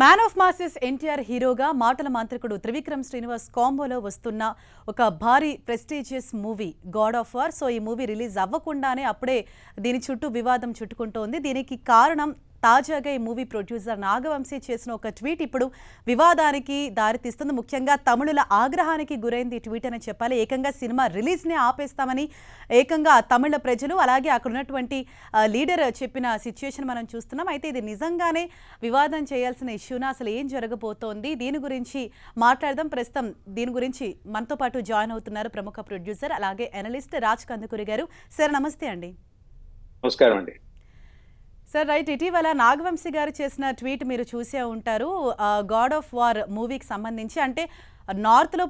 Man of masses NTR హీరోగా మాటల మాంత్రికుడు త్రివిక్రమ్ శ్రీనివాస్ కాంబోలో వస్తున్న ఒక భారీ prestigious movie God of war. So ఈ మూవీ రిలీజ్ అవ్వకుండానే అప్పుడే దీని చుట్టూ వివాదం చుట్టుకుంటోంది. దీనికి కారణం తాజాగా ఈ మూవీ ప్రొడ్యూసర్ నాగవంశీ చేసిన ఒక ట్వీట్ ఇప్పుడు వివాదానికి దారితీస్తుంది. ముఖ్యంగా తమిళుల ఆగ్రహానికి గురైంది ఈ ట్వీట్ అని చెప్పాలి. ఏకంగా సినిమా రిలీజ్నే ఆపేస్తామని ఏకంగా తమిళ ప్రజలు అలాగే అక్కడ ఉన్నటువంటి లీడర్ చెప్పిన సిచ్యుయేషన్ మనం చూస్తున్నాం. అయితే ఇది నిజంగానే వివాదం చేయాల్సిన ఇష్యూనా, అసలు ఏం జరగబోతోంది, దీని గురించి మాట్లాడదాం. ప్రస్తుతం దీని గురించి మనతో పాటు జాయిన్ అవుతున్నారు ప్రముఖ ప్రొడ్యూసర్ అలాగే అనలిస్ట్ రాజ్ కందుకూరి గారు. సార్ నమస్తే అండి. నమస్కారం అండి. సార్ రైట్, ఇటీవల నాగవంశీ గారు చేసిన ట్వీట్ మీరు చూసే ఉంటారు. గాడ్ ఆఫ్ వార్ మూవీకి సంబంధించి, అంటే నార్త్లో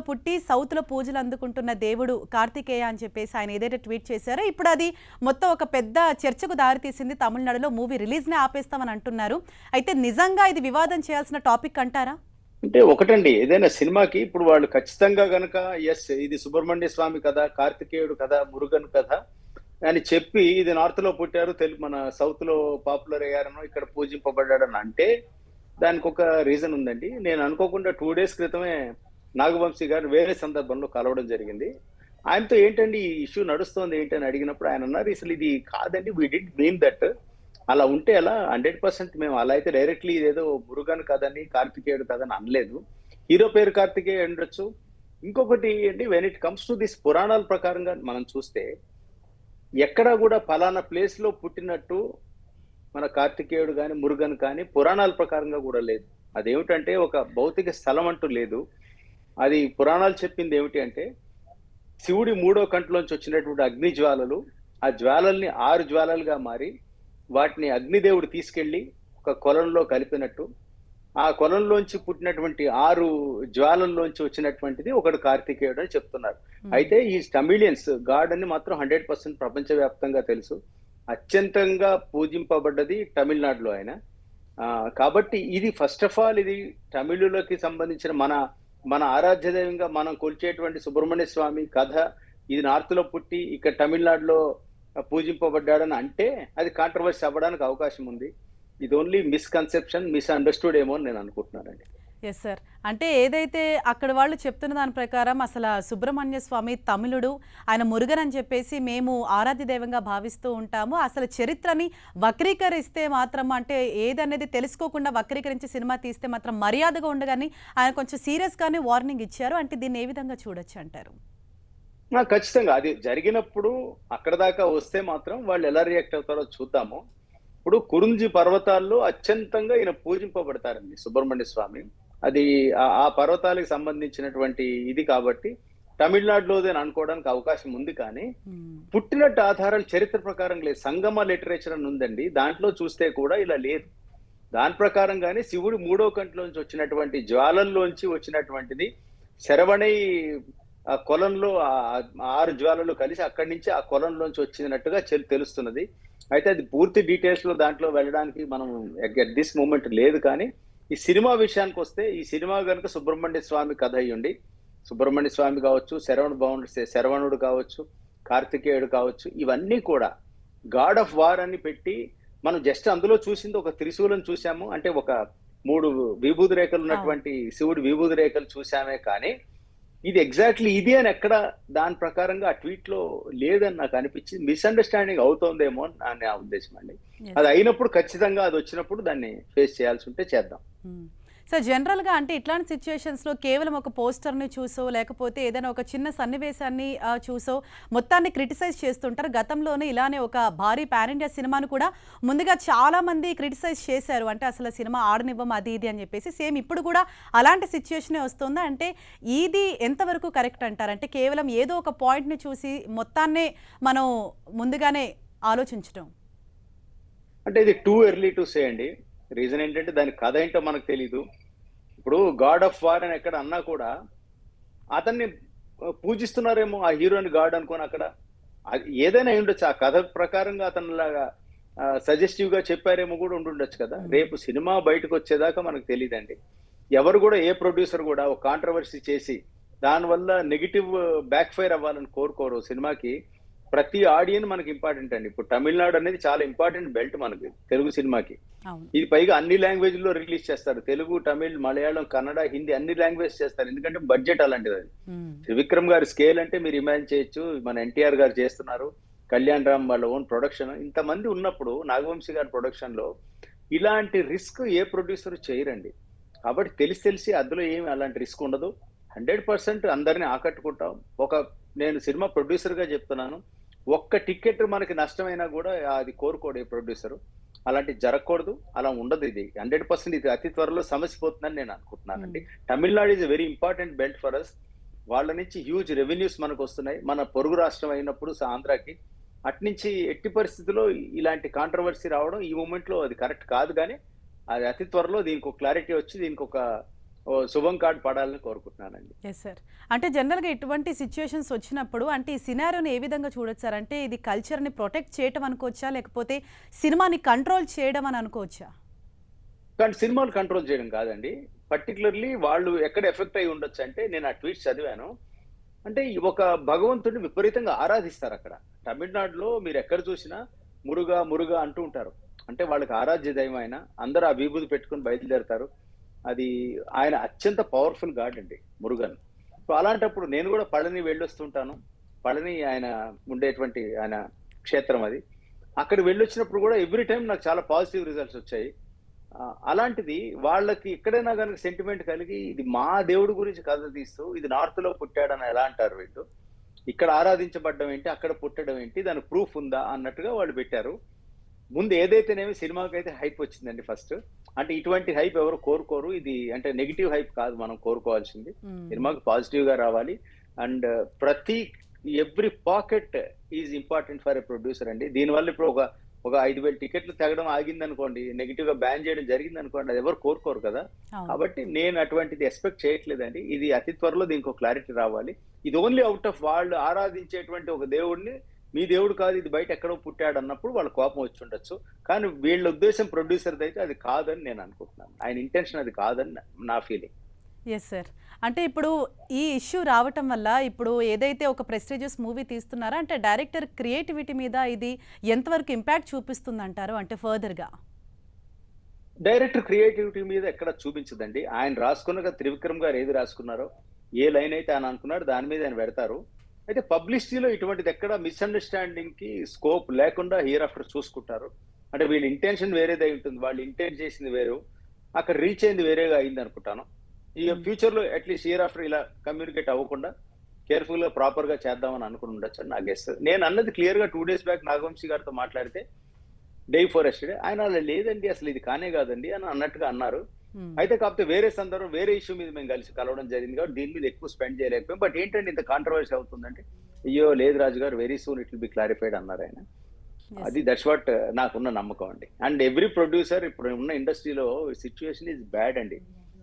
పుట్టి సౌత్లో పూజలు అందుకుంటున్న దేవుడు కార్తికేయ అని చెప్పేసి ఆయన ఏదైతే ట్వీట్ చేశారో ఇప్పుడు అది మొత్తం ఒక పెద్ద చర్చకు దారితీసింది. తమిళనాడులో మూవీ రిలీజ్నే ఆపేస్తామని అంటున్నారు. అయితే నిజంగా ఇది వివాదం చేయాల్సిన టాపిక్ అంటారా? అంటే ఒకటండి, ఏదైనా సినిమాకి ఇప్పుడు వాళ్ళు ఖచ్చితంగా గనక ఎస్ ఇది సుబ్రహ్మణ్య స్వామి కథ, కార్తికేయుడు కథ, మురుగన్ కథ అని చెప్పి ఇది నార్త్ లో పుట్టారు, మన సౌత్ లో పాపులర్ అయ్యారనో, ఇక్కడ పూజింపబడ్డాడని అంటే దానికి ఒక రీజన్ ఉందండి. నేను అనుకోకుండా 2 days క్రితమే నాగవంశీ గారు వేరే సందర్భంలో కలవడం జరిగింది. ఆయనతో ఏంటండి ఈ ఇష్యూ నడుస్తోంది ఏంటి అని అడిగినప్పుడు ఆయన అన్నారు, అసలు ఇది కాదండి, వీ డిడ్ మీన్ దట్, అలా ఉంటే అలా 100% మేము అలా అయితే డైరెక్ట్లీ ఇదేదో మురుగన్ కథని కార్తికేయుడు కథని అనలేదు. హీరో పేరు కార్తికేయ ఉండొచ్చు. ఇంకొకటి ఏంటి, when it comes to this పురాణాల ప్రకారంగా మనం చూస్తే ఎక్కడా కూడా ఫలానా ప్లేస్ లో పుట్టినట్టు మన కార్తికేయుడు కానీ మురుగన్ కానీ పురాణాల ప్రకారంగా కూడా లేదు. అదేమిటంటే ఒక భౌతిక స్థలం అంటూ లేదు. అది పురాణాలు చెప్పింది ఏమిటి అంటే శివుడి 3వ కంటిలోంచి వచ్చినటువంటి అగ్ని జ్వాలలు, ఆ జ్వాలల్ని 6 జ్వాలలుగా మారి వాటిని అగ్నిదేవుడు తీసుకెళ్లి ఒక కొలంలో కలిపినట్టు, ఆ కొలంలోంచి పుట్టినటువంటి 6 జ్వాలల్లోంచి వచ్చినటువంటిది ఒకడు కార్తికేయుడు అని చెప్తున్నారు. అయితే ఈ తమిళియన్స్ గాడ్ అని మాత్రం 100% ప్రపంచవ్యాప్తంగా తెలుసు. అత్యంతంగా పూజింపబడ్డది తమిళనాడులో ఆయన. కాబట్టి ఇది ఫస్ట్ ఆఫ్ ఆల్ ఇది తమిళులకి సంబంధించిన మన ఆరాధ్య దైవంగా మనం కొలిచేటువంటి సుబ్రహ్మణ్య స్వామి కథ, ఇది నార్త్ లో పుట్టి ఇక్కడ తమిళనాడులో పూజింపబడ్డాడని అంటే అది కాంట్రవర్సీ అవ్వడానికి అవకాశం ఉంది. ఇది ఓన్లీ మిస్కన్సెప్షన్, మిస్అండర్స్టూడ్ ఏమో అని నేను అనుకుంటున్నానండి. ఎస్ సార్, అంటే ఏదైతే అక్కడ వాళ్ళు చెప్తున్న దాని ప్రకారం అసలు సుబ్రహ్మణ్య స్వామి తమిళుడు, ఆయన మురుగన్ అని చెప్పేసి మేము ఆరాధ్య దైవంగా భావిస్తూ ఉంటాము. అసలు చరిత్రని వక్రీకరిస్తే మాత్రం, అంటే ఏదనేది తెలుసుకోకుండా వక్రీకరించి సినిమా తీస్తే మాత్రం మర్యాదగా ఉండగాని ఆయన కొంచెం సీరియస్గానే వార్నింగ్ ఇచ్చారు. అంటే దీన్ని ఏ విధంగా చూడొచ్చు అంటారు? ఖచ్చితంగా అది జరిగినప్పుడు అక్కడ దాకా వస్తే మాత్రం వాళ్ళు ఎలా రియాక్ట్ అవుతారో చూద్దాము. ఇప్పుడు కురుంజి పర్వతాల్లో అత్యంతంగా ఈయన పూజింపబడతారండి సుబ్రహ్మణ్య స్వామి. అది ఆ పర్వతాలకు సంబంధించినటువంటి ఇది కాబట్టి తమిళనాడులోదే అనుకోవడానికి అవకాశం ఉంది. కానీ పుట్టినట్టు ఆధారాలు చరిత్ర ప్రకారం లేదు. సంగమ లిటరేచర్ అని ఉందండి, దాంట్లో చూస్తే కూడా ఇలా లేదు. దాని ప్రకారంగానే శివుడు 3వ కంటిలోంచి వచ్చినటువంటి జ్వాలల్లోంచి వచ్చినటువంటిది శరవణై ఆ కొలంలో 6 జ్వాలలు కలిసి అక్కడి నుంచి ఆ కొలంలోంచి వచ్చినట్టుగా తెలుస్తున్నది. అయితే అది పూర్తి డీటెయిల్స్ లో దాంట్లో వెళ్ళడానికి మనం ఎట్ దిస్ మూమెంట్ లేదు. కానీ ఈ సినిమా విషయానికి వస్తే ఈ సినిమా కనుక సుబ్రహ్మణ్య స్వామి కథ అయ్యుండి, సుబ్రహ్మణ్య స్వామి కావచ్చు, శరవణుడు కావచ్చు, కార్తికేయుడు కావచ్చు, ఇవన్నీ కూడా గాడ్ ఆఫ్ వార్ అని పెట్టి మనం జస్ట్ అందులో చూసింది ఒక త్రిశూలం చూసాము, అంటే ఒక 3 విభూది రేఖలు ఉన్నటువంటి శివుడి విభూది రేఖలు చూసామే. కానీ ఇది ఎగ్జాక్ట్లీ ఇది అని ఎక్కడ దాని ప్రకారంగా ఆ ట్వీట్ లో లేదని నాకు అనిపించింది. మిస్అండర్స్టాండింగ్ అవుతోందేమో అని నా ఉద్దేశం అండి. అది అయినప్పుడు ఖచ్చితంగా అది వచ్చినప్పుడు దాన్ని ఫేస్ చేయాల్సి ఉంటే చేద్దాం. సో జనరల్గా అంటే ఇట్లాంటి సిచ్యువేషన్స్లో కేవలం ఒక పోస్టర్ని చూసో లేకపోతే ఏదైనా ఒక చిన్న సన్నివేశాన్ని చూసో మొత్తాన్ని క్రిటిసైజ్ చేస్తుంటారు. గతంలోనే ఇలానే ఒక భారీ పాన్ ఇండియా సినిమాను కూడా ముందుగా చాలామంది క్రిటిసైజ్ చేశారు, అంటే అసలు సినిమా ఆడనివ్వం అది ఇది అని చెప్పేసి. సేమ్ ఇప్పుడు కూడా అలాంటి సిచ్యువేషనే వస్తుందా? అంటే ఇది ఎంతవరకు కరెక్ట్ అంటారు? అంటే కేవలం ఏదో ఒక పాయింట్ని చూసి మొత్తాన్నే మనం ముందుగానే ఆలోచించడం అంటే ఇది టూ ఎర్లీ టు సే అండి. రీజన్ ఏంటంటే దాని కథ ఏంటో మనకు తెలీదు. ఇప్పుడు గాడ్ ఆఫ్ వార్ అని ఎక్కడ అన్నా కూడా అతన్ని పూజిస్తున్నారేమో, ఆ హీరోని గాడ్ అనుకోని అక్కడ ఏదైనా ఉండొచ్చు. ఆ కథ ప్రకారంగా అతను లాగా సజెస్టివ్ గా చెప్పారేమో కూడా ఉండుండొచ్చు కదా. రేపు సినిమా బయటకు వచ్చేదాకా మనకు తెలియదండి. ఎవరు కూడా ఏ ప్రొడ్యూసర్ కూడా ఒక కాంట్రవర్సీ చేసి దానివల్ల నెగిటివ్ బ్యాక్ ఫైర్ అవ్వాలని కోరుకోరు. సినిమాకి ప్రతి ఆడియన్ మనకి ఇంపార్టెంట్ అండి. ఇప్పుడు తమిళనాడు అనేది చాలా ఇంపార్టెంట్ బెల్ట్ మనకి తెలుగు సినిమాకి. అవును. ఇది పైగా అన్ని లాంగ్వేజ్‌లో రిలీజ్ చేస్తారు. తెలుగు, తమిళ్, మలయాళం, కన్నడ, హిందీ అన్ని లాంగ్వేజ్ చేస్తారు. ఎందుకంటే బడ్జెట్ అలాంటిదది. హ్మ్. త్రివిక్రమ్ గారి స్కేల్ అంటే మీరు ఇమాజిన్ చేయొచ్చు. మన ఎన్టీఆర్ గారు చేస్తున్నారు. కళ్యాణ్ రామ్ వాళ్ళ ఓన్ ప్రొడక్షన్. ఇంతమంది ఉన్నప్పుడు నాగవంశి గారి ప్రొడక్షన్‌లో ఇలాంటి రిస్క్ ఏ ప్రొడ్యూసర్ చేయరండి. కాబట్టి తెలిసి అందులో ఏమి అలాంటి రిస్క్ ఉండదు. 100% అందరిని ఆకట్టుకుంటాం. నేను సినిమా ప్రొడ్యూసర్‌గా చెప్తున్నాను. ఒక్క టికెట్ మనకి నష్టమైనా గూడా అది కోరుకోడు ఏ ప్రొడ్యూసరు. అలాంటిది జరగకూడదు. అలా ఉండదు ఇది. 100% ఇది అతి త్వరలో సమస్య పోతుందని నేను అనుకుంటున్నానండి. హ్మ్. Tamil Nadu is a very important belt for us. వాళ్ళ నుంచి హ్యూజ్ రెవెన్యూస్ మనకొస్తున్నాయి. మన పొరుగు రాష్ట్రం అయినప్పుడు ఆంధ్రాకి. అట్నుంచి ఎట్టి పరిస్థితిలో ఇలాంటి కాంట్రోవర్సీ రావడం ఈ మొమెంట్‌లో అది కరెక్ట్ కాదు గానీ, అది అతి త్వరలో దీనికొక క్లారిటీ వచ్చి దీనికొక శుభం కార్డ్ పడాలని కోరుకుంటున్నానండి. Yes sir. అంటే జనరల్‌గా ఇటువంటి సిట్యుయేషన్స్ వచ్చినప్పుడు అంటే ఈ సినారియోని ఏ విధంగా చూడొచ్చు సార్? అంటే ఇది కల్చర్‌ని ప్రొటెక్ట్ చేయటం అనుకోవచ్చా? లేకపోతే సినిమాని కంట్రోల్ చేయడం అని అనుకోవచ్చా? కానీ సినిమాలు కంట్రోల్ చేయడం కాదండి. పర్టిక్యులర్‌లీ వాళ్ళు ఎక్కడ ఎఫెక్ట్ అయ్యి ఉండొచ్చంటే నేను ఆ ట్వీట్స్ చదివాను. అంటే ఈ ఒక భగవంతుడిని విపరీతంగా ఆరాధిస్తారక్కడ. తమిళనాడులో మీరెక్కడ చూసినా మురుగా, మురుగా అంటూ ఉంటారు. అంటే వాళ్ళకి ఆరాధ్య దైవం ఆయన. అందరూ ఆ విభూది పెట్టుకొని బయలుదేరుతారు. అది ఆయన అత్యంత పవర్‌ఫుల్ గాడ్ అండి మురుగన్. సో, అలాంటప్పుడు నేను గూడా పళని వెళ్ళొస్తుంటాను. పళని ఆయన ఉండేటువంటి ఆయన క్షేత్రం అది. అక్కడికి వెళ్ళొచ్చినప్పుడు గూడా ఎవ్రీ టైమ్ నాకు చాలా పాజిటివ్ రిజల్ట్స్ వచ్చాయి. అలాంటిది వాళ్ళకి ఎక్కడైనా గనుక సెంటిమెంట్ కలిగి ఇది మా దేవుడి గురించి కథ తీస్తూ ఇది నార్త్‌లో పుట్టాడని ఎలా అంటారు వీళ్ళు? ఇక్కడ ఆరాధించబడ్డం ఏంటి? అక్కడ పుట్టడం ఏంటి? దానికి ప్రూఫ్ ఉందా? అన్నట్టుగా వాళ్ళు పెట్టారు. ముందు ఏదైతేనేమి సినిమాకైతే హైప్ వచ్చిందండి ఫస్ట్. అంటే ఇటువంటి హైప్ ఎవరు కోరుకోరు. ఇది అంటే నెగెటివ్ హైప్ కాదు మనం కోరుకోవాల్సింది. హ్మ్. సినిమాకి పాజిటివ్‌గా రావాలి. అండ్ ప్రతి every pocket is important for a producer అండి. దీనివల్ల ఇప్పుడు ఒక 5,000 టికెట్లు తెగడం ఆగిందనుకోండి, నెగెటివ్‌గా బ్యాన్ చేయడం జరిగిందనుకోండి, అది ఎవరు కోరుకోరు కదా! అవును. కాబట్టి నేను అటువంటిది ఎక్స్‌పెక్ట్ చేయట్లేదండి. ఇది అతి త్వరలో దీనికో క్లారిటీ రావాలి. ఇది ఓన్లీ ఔట్ ఆఫ్ వాళ్ళు ఆరాధించేటువంటి ఒక దేవుడిని, మీ దేవుడు కాదు ఇది బయట ఎక్కడో పుట్టాడన్నప్పుడు వాళ్ళ కోపం వచ్చుండొచ్చు. కానీ వీళ్ళ ఉద్దేశ్యం ప్రొడ్యూసర్‌దైతే అది కాదని నేను అనుకుంటున్నాను. ఆయన ఇంటెన్షన్ అది కాదని నా ఫీలింగ్. Yes sir. అంటే ఇప్పుడు ఈ ఇష్యూ రావటం వల్ల ఇప్పుడు ఏదైతే ఒక ప్రెస్టీజియస్ మూవీ తీస్తున్నారో అంటే డైరెక్టర్ క్రియేటివిటీ మీద ఇది ఎంతవరకు ఇంపాక్ట్ చూపిస్తుందంటారు అంటే ఫర్దర్‌గా? డైరెక్టర్ క్రియేటివిటీ మీద ఎక్కడ చూపించదండి. ఆయన రాసుకున్నగా త్రివిక్రమ్ గారు ఏది రాసుకున్నారో, ఏ లైన్ అయితే ఆయన అనుకున్నాడో దాని మీద ఆయన పెడతారు. అయితే పబ్లిసిటీలో ఇటువంటిది ఎక్కడ మిస్‌అండర్‌స్టాండింగ్‌కి స్కోప్ లేకుండా హియర్ ఆఫ్టర్ చూసుకుంటారు. అంటే వీళ్ళ ఇంటెన్షన్ వేరేదై ఉంటుంది. వాళ్ళు ఇంటెంట్ చేసింది వేరు. అక్కడ రీచ్ అయింది వేరేగా అయిందనుకుంటాను. ఇగ హ్మ్. ఫ్యూచర్‌లో అట్‌లీస్ట్ హియర్ ఆఫ్టర్ ఇలా కమ్యూనికేట్ అవ్వకుండా కేర్‌ఫుల్‌గా ప్రాపర్‌గా చేద్దామని అనుకుని ఉండొచ్చని నా గెస్. నేను అన్నది క్లియర్‌గా 2 డేస్ బ్యాక్ నాగవంశి గారితో మాట్లాడితే డే బిఫోర్ యెస్టర్‌డే ఆయన అలా లేదండి అసలు ఇది కానే కాదండి అని అన్నట్టుగా అన్నారు. హ్మ్. అయితే కాకపోతే వేరే సందర్భం వేరే ఇష్యూ మీద మేము కలిసి కలవడం జరిగింది కాబట్టి దీని మీద ఎక్కువ స్పెండ్ చేయలేకపోయాం. బట్ ఏంటంటే ఇంత కాంట్రోవర్సీ అవుతుందంటే, అయ్యో! లేదు Raju garu very soon it will be clarified అన్నారాయన. యెస్. అది దట్స్ వాట్ నాకున్న నమ్మకం అండి. అండ్ ఎవ్రీ ప్రొడ్యూసర్ ఇప్పుడు ఉన్న ఇండస్ట్రీలో సిట్యుయేషన్ ఈస్ బ్యాడ్ అండి.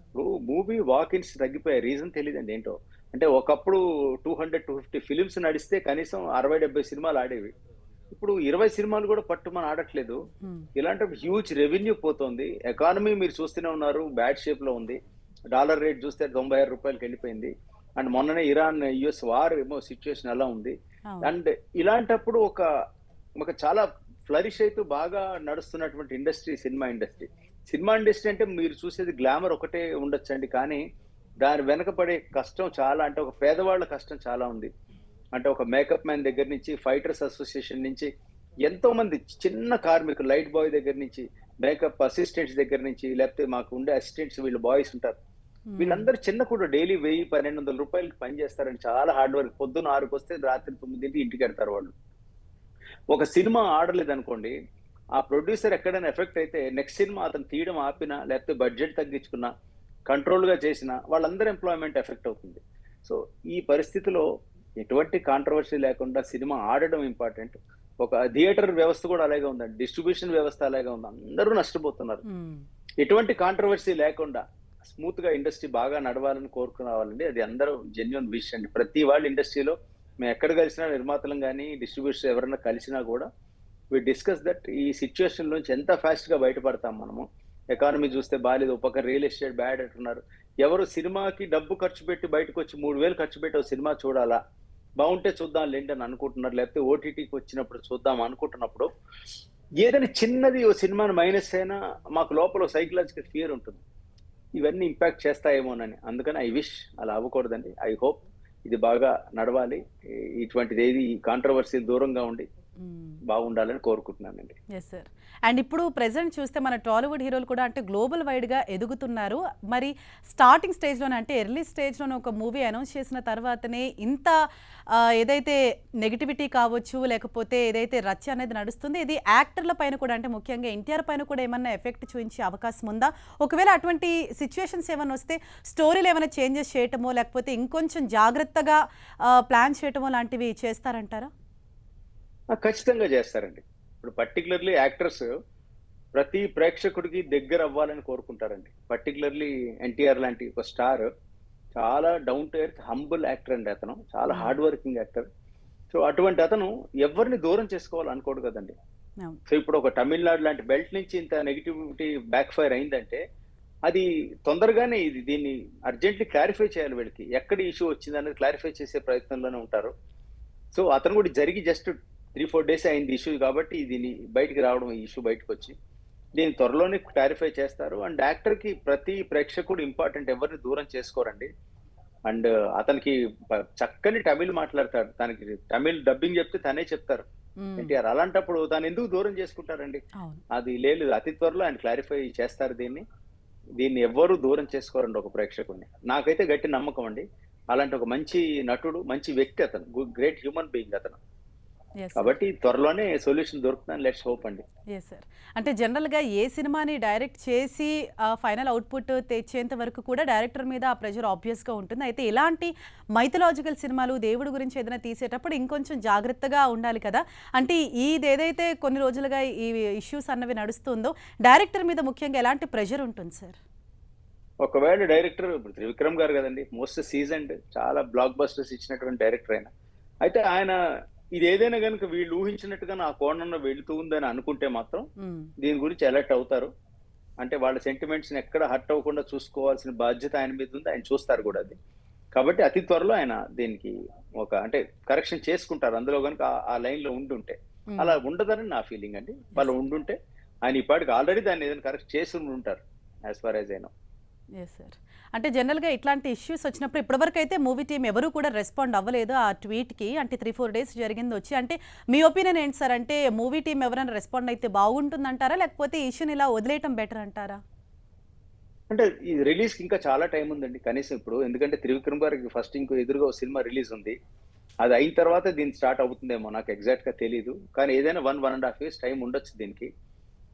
ఇప్పుడు మూవీ వాక్-ఇన్స్ తగ్గిపోయాయి. రీజన్ తెలీదండి ఏంటో. అంటే ఒకప్పుడు 200, 250 ఫిల్మ్స్ నడిస్తే కనీసం 60, 70 సినిమాలు ఆడేవి. ఇప్పుడు 20 సినిమాలు కూడా పట్టుమని ఆడట్లేదు. హ్మ్. ఇలాంటప్పుడు హ్యూజ్ రెవెన్యూ పోతుంది. ఎకానమీ మీరు చూస్తూనే ఉన్నారు. బ్యాడ్ షేప్‌లో ఉంది. డాలర్ రేట్ చూస్తే ₹96కి వెళ్ళిపోయింది. అండ్ మొన్ననే ఇరాన్, యూఎస్ వార్ ఏమో సిట్యుయేషన్ అలా ఉంది. అవును. అండ్ ఇలాంటప్పుడు ఒక చాలా ఫ్లరిష్ అయితూ బాగా నడుస్తున్నటువంటి industry cinema industry. Cinema industry అంటే మీరు చూసేది గ్లామర్ ఒకటే ఉండొచ్చండి. కానీ దాని వెనక పడే కష్టం చాలా అంటే ఒక పేదవాళ్ళ కష్టం చాలా ఉంది. అంటే ఒక మేకప్ మ్యాన్ దగ్గర నుంచి, ఫైటర్స్ అసోసియేషన్ నుంచి ఎంతో మంది చిన్న కార్మికులు లైట్ బాయ్ దగ్గర నుంచి, మేకప్ అసిస్టెంట్స్ దగ్గర నుంచి, లేకపోతే మాకు ఉండే అసిస్టెంట్స్ వీళ్ళు బాయ్స్ ఉంటారు. హ్మ్. వీళ్ళందరూ చిన్న కూడా డైలీ 1000, ₹1,200 పని చేస్తారని చాలా హార్డ్ వర్క్. పొద్దున్న 6కి వస్తే రాత్రి 9కి ఇంటికెడతారు వాళ్ళు. ఒక సినిమా ఆడలేదనుకోండి, ఆ ప్రొడ్యూసర్ ఎక్కడైనా ఎఫెక్ట్ అయితే నెక్స్ట్ సినిమా అతను తీయడం ఆపినా, లేకపోతే బడ్జెట్ తగ్గించుకున్నా, కంట్రోల్‌గా చేసినా వాళ్ళందరి ఎంప్లాయ్‌మెంట్ ఎఫెక్ట్ అవుతుంది. సో, ఈ పరిస్థితిలో ఎటువంటి కాంట్రోవర్సీ లేకుండా సినిమా ఆడడం ఇంపార్టెంట్. ఒక థియేటర్ వ్యవస్థ కూడా అలాగే ఉందండి. డిస్ట్రిబ్యూషన్ వ్యవస్థ అలాగే ఉంది. అందరూ నష్టపోతున్నారు. హ్మ్. ఎటువంటి కాంట్రోవర్సీ లేకుండా స్మూత్‌గా ఇండస్ట్రీ బాగా నడవాలని కోరుకునేవాళ్ళండి. అది అందరూ జెన్యూన్ విష్ అండి. ప్రతి వాళ్ళు ఇండస్ట్రీలో మేము ఎక్కడ కలిసినా నిర్మాతలం గాని, డిస్ట్రిబ్యూటర్స్ ఎవరైనా కలిసినా కూడా వి డిస్కస్ దట్ ఈ సిట్యుయేషన్ నుంచి ఎంత ఫాస్ట్‌గా బయటపడతాం మనము. ఎకానమీ చూస్తే బాలేదు. ఒక పక్క రియల్ ఎస్టేట్ బ్యాడ్ అంటున్నారు. ఎవరు సినిమాకి డబ్బు ఖర్చు పెట్టి బయటకొచ్చి 3,000 ఖర్చు పెట్టి ఒక సినిమా చూడాలా? బాగుంటే చూద్దాం లేండి అని అనుకుంటున్నారు, లేకపోతే ఓటీటీకి వచ్చినప్పుడు చూద్దాం అనుకుంటున్నప్పుడు ఏదైనా చిన్నది ఓ సినిమాని మైనస్ అయినా మాకు లోపల సైకలాజికల్ ఫియర్ ఉంటుంది. ఇవన్నీ ఇంపాక్ట్ చేస్తాయేమోనని. అందుకని ఐ విష్ అలా అవ్వకూడదండి. ఐ హోప్ ఇది బాగా నడవాలి. ఇటువంటిది ఏది కాంట్రవర్సీలు దూరంగా ఉండి బాగుండాలని కోరుకుంటున్నానండి. Yes sir. అండ్ ఇప్పుడు ప్రెజెంట్ చూస్తే మన టాలీవుడ్ హీరోలు కూడా అంటే గ్లోబల్ వైడ్గా ఎదుగుతున్నారు. మరి స్టార్టింగ్ స్టేజ్లోనే అంటే ఎర్లీ స్టేజ్లోనే ఒక మూవీ అనౌన్స్ చేసిన తర్వాతనే ఇంత ఏదైతే నెగిటివిటీ కావచ్చు, లేకపోతే ఏదైతే రచ్చ అనేది నడుస్తుంది, ఇది యాక్టర్ల పైన కూడా అంటే ముఖ్యంగా ఎన్టీఆర్ పైన కూడా ఏమన్నా ఎఫెక్ట్ చూపించే అవకాశం ఉందా? ఒకవేళ అటువంటి సిచ్యువేషన్స్ ఏమైనా వస్తే స్టోరీలు ఏమైనా చేంజెస్ చేయటమో, లేకపోతే ఇంకొంచెం జాగ్రత్తగా ప్లాన్ చేయటమో లాంటివి చేస్తారంటారా? ఖచ్చితంగా చేస్తారండి. ఇప్పుడు పర్టికులర్లీ యాక్టర్స్ ప్రతి ప్రేక్షకుడికి దగ్గర అవ్వాలని కోరుకుంటారండి. పర్టికులర్లీ ఎన్టీఆర్ లాంటి ఒక స్టార్ చాలా down to earth humble actor అండి. అతను చాలా హార్డ్ వర్కింగ్ యాక్టర్. సో అటువంటి అతను ఎవరిని దూరం చేసుకోవాలనుకోడు కదండి. సో ఇప్పుడు ఒక తమిళనాడు లాంటి బెల్ట్ నుంచి ఇంత నెగిటివిటీ బ్యాక్ ఫైర్ అయిందంటే అది తొందరగానే దీన్ని అర్జెంట్లీ క్లారిఫై చేయాలి. వీళ్ళకి ఎక్కడ ఇష్యూ వచ్చింది అనేది క్లారిఫై చేసే ప్రయత్నంలోనే ఉంటారు. సో అతను కూడా జరిగి జస్ట్ 3-4 డేస్ అయింది ఇష్యూ, కాబట్టి దీన్ని బయటికి రావడం, ఈ ఇష్యూ బయటకు వచ్చి దీన్ని త్వరలోనే క్లారిఫై చేస్తారు. అండ్ యాక్టర్కి ప్రతి ప్రేక్షకుడు ఇంపార్టెంట్, ఎవరిని దూరం చేసుకోరండి. అండ్ అతనికి చక్కని తమిళ్ మాట్లాడతాడు, తనకి తమిళ్ డబ్బింగ్ చెప్తే తనే చెప్తారు ఎన్టీఆర్. అలాంటప్పుడు తను ఎందుకు దూరం చేసుకుంటారండి? అది లేదు, అతి త్వరలో ఆయన క్లారిఫై చేస్తారు. దీన్ని ఎవ్వరూ దూరం చేసుకోరండి ఒక ప్రేక్షకుడిని. నాకైతే గట్టి నమ్మకం అండి. అలాంటి ఒక మంచి నటుడు, మంచి వ్యక్తి అతను, గ్రేట్ హ్యూమన్ బీయింగ్ అతను. కాబట్టి త్వరలోనే సొల్యూషన్ దొరుకుతుందని లెట్స్ హోప్ అండి. Yes sir. అంటే జనరల్గా ఏ సినిమాని డైరెక్ట్ చేసి ఫైనల్ అవుట్పుట్ తెచ్చేంత వరకు కూడా డైరెక్టర్ మీద ఆ ప్రెషర్ ఆబ్వియస్గా ఉంటుంది. అయితే ఇలాంటి మైథలాజికల్ సినిమాలు, దేవుడి గురించి ఏదైనా తీసేటప్పుడు ఇంకొంచెం జాగ్రత్తగా ఉండాలి కదా. అంటే ఇది ఏదైతే కొన్ని రోజులుగా ఈ ఇష్యూస్ అన్నవి నడుస్తుందో డైరెక్టర్ మీద ముఖ్యంగా ఎలాంటి ప్రెషర్ ఉంటుంది సార్? ఒకవేళ డైరెక్టర్ ఇప్పుడు త్రివిక్రమ్ గారు కదండి, మోస్ట్ సీజన్డ్, చాలా బ్లాక్ బస్టర్స్ ఇచ్చినటువంటి డైరెక్టర్ అయినా, అయితే ఆయన ఇది ఏదైనా కనుక వీళ్ళు ఊహించినట్టుగా నా కోణంలో వెళుతూ ఉందని అనుకుంటే మాత్రం దీని గురించి అలర్ట్ అవుతారు. అంటే వాళ్ళ సెంటిమెంట్స్ ని ఎక్కడ హర్ట్ అవ్వకుండా చూసుకోవాల్సిన బాధ్యత ఆయన మీద ఉంది, ఆయన చూస్తారు కూడా అది. కాబట్టి అతి త్వరలో ఆయన దీనికి అంటే కరెక్షన్ చేసుకుంటారు. అందులో కనుక ఆ లైన్ లో ఉండుంటే, అలా ఉండదని నా ఫీలింగ్ అండి. వాళ్ళు ఉండుంటే ఆయన ఇప్పటికి ఆల్రెడీ దాన్ని ఏదైనా కరెక్ట్ చేసి ఉంటారు as far as I know. Yes sir. అంటే జనరల్గా ఇట్లాంటి ఇష్యూస్ వచ్చినప్పుడు ఇప్పటివరకు అయితే మూవీ టీం ఎవరు కూడా రెస్పాండ్ అవ్వలేదు ఆ ట్వీట్కి. అంటే 3-4 డేస్ జరిగింది వచ్చి. అంటే మీ ఒపీనియన్ ఏంటి సార్? అంటే మూవీ టీం ఎవరైనా రెస్పాండ్ అయితే బాగుంటుందంటారా, లేకపోతే ఈ ఇష్యూని ఇలా వదిలేయటం బెటర్ అంటారా? అంటే ఈ రిలీజ్ కి ఇంకా చాలా టైం ఉందండి. కనీసం ఇప్పుడు ఎందుకంటే త్రివిక్రమ్ గారికి ఫస్ట్ ఇంకో ఎదురుగా ఒక సినిమా రిలీజ్ ఉంది. అది అయిన తర్వాత దీన్ని స్టార్ట్ అవుతుందేమో, నాకు ఎగ్జాక్ట్ గా తెలియదు. కానీ ఏదైనా 1.5 years టైం ఉండొచ్చు దీనికి.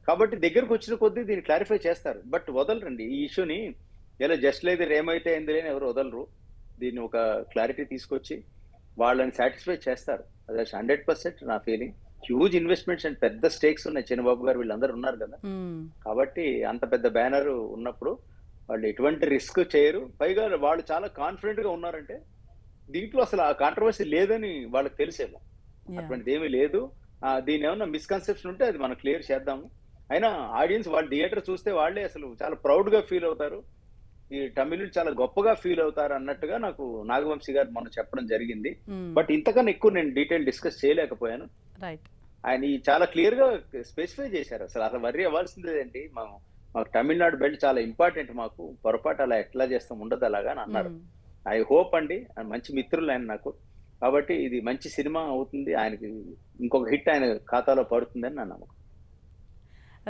కాబట్టి దగ్గరకు వచ్చిన కొద్దీ దీన్ని క్లారిఫై చేస్తారు. బట్ వదలరండి ఈ ఇష్యూని. ఇలా జస్ట్ లేదు ఏమైతే అయింది లేని ఎవరు వదలరు. దీన్ని ఒక క్లారిటీ తీసుకొచ్చి వాళ్ళని సాటిస్ఫై చేస్తారు. అది 100% నా ఫీలింగ్. హ్యూజ్ ఇన్వెస్ట్మెంట్స్ అండ్ పెద్ద స్టేక్స్ ఉన్నాయి. చిన్నబాబు గారు వీళ్ళందరూ ఉన్నారు కదా. కాబట్టి అంత పెద్ద బ్యానర్ ఉన్నప్పుడు వాళ్ళు ఎటువంటి రిస్క్ చేయరు. పైగా వాళ్ళు చాలా కాన్ఫిడెంట్ గా ఉన్నారంటే దీంట్లో అసలు ఆ కాంట్రవర్సీ లేదని వాళ్ళకి తెలిసేమో. అటువంటిది ఏమీ లేదు. దీని ఏమన్నా మిస్కన్సెప్షన్ ఉంటే అది మనం క్లియర్ చేద్దాము. అయినా ఆడియన్స్ వాళ్ళ థియేటర్ చూస్తే వాళ్ళే అసలు చాలా ప్రౌడ్ గా ఫీల్ అవుతారు. ఈ తమిళ చాలా గొప్పగా ఫీల్ అవుతారు అన్నట్టుగా నాకు నాగవంశీ గారు మనం చెప్పడం జరిగింది. బట్ ఇంతకన్నా ఎక్కువ నేను డీటెయిల్ డిస్కస్ చేయలేకపోయాను. ఆయన చాలా క్లియర్ గా స్పెసిఫై చేశారు. అసలు వర్రీ అవ్వాల్సిందేంటి, మాకు తమిళనాడు బెల్ట్ చాలా ఇంపార్టెంట్, మాకు పొరపాటు అలా ఎట్లా చేస్తాం ఉండదు అలాగా అని అన్నారు. ఐ హోప్ అండి, మంచి మిత్రులు ఆయన నాకు. కాబట్టి ఇది మంచి సినిమా అవుతుంది, ఆయనకి ఇంకొక హిట్ ఆయన ఖాతాలో పడుతుందని నా నమ్మకం.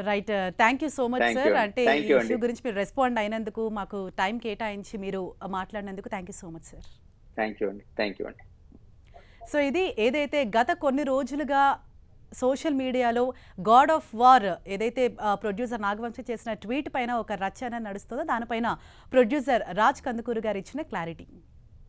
Right. Thank you so much sir. అంటే ఈ ఇష్యూ గురించి మీరు రెస్పాండ్ అయినందుకు, మాకు టైం కేటాయించి మీరు మాట్లాడినందుకు thank you so much sir. Thank you అండి. సో ఇది ఏదైతే గత కొన్ని రోజులుగా సోషల్ మీడియాలో గాడ్ ఆఫ్ వార్ ఏదైతే ప్రొడ్యూసర్ నాగవంశీ చేసిన ట్వీట్ పైన ఒక రచన నడుస్తుందో దానిపైన ప్రొడ్యూసర్ రాజ్ కందుకూరు గారు ఇచ్చిన క్లారిటీ.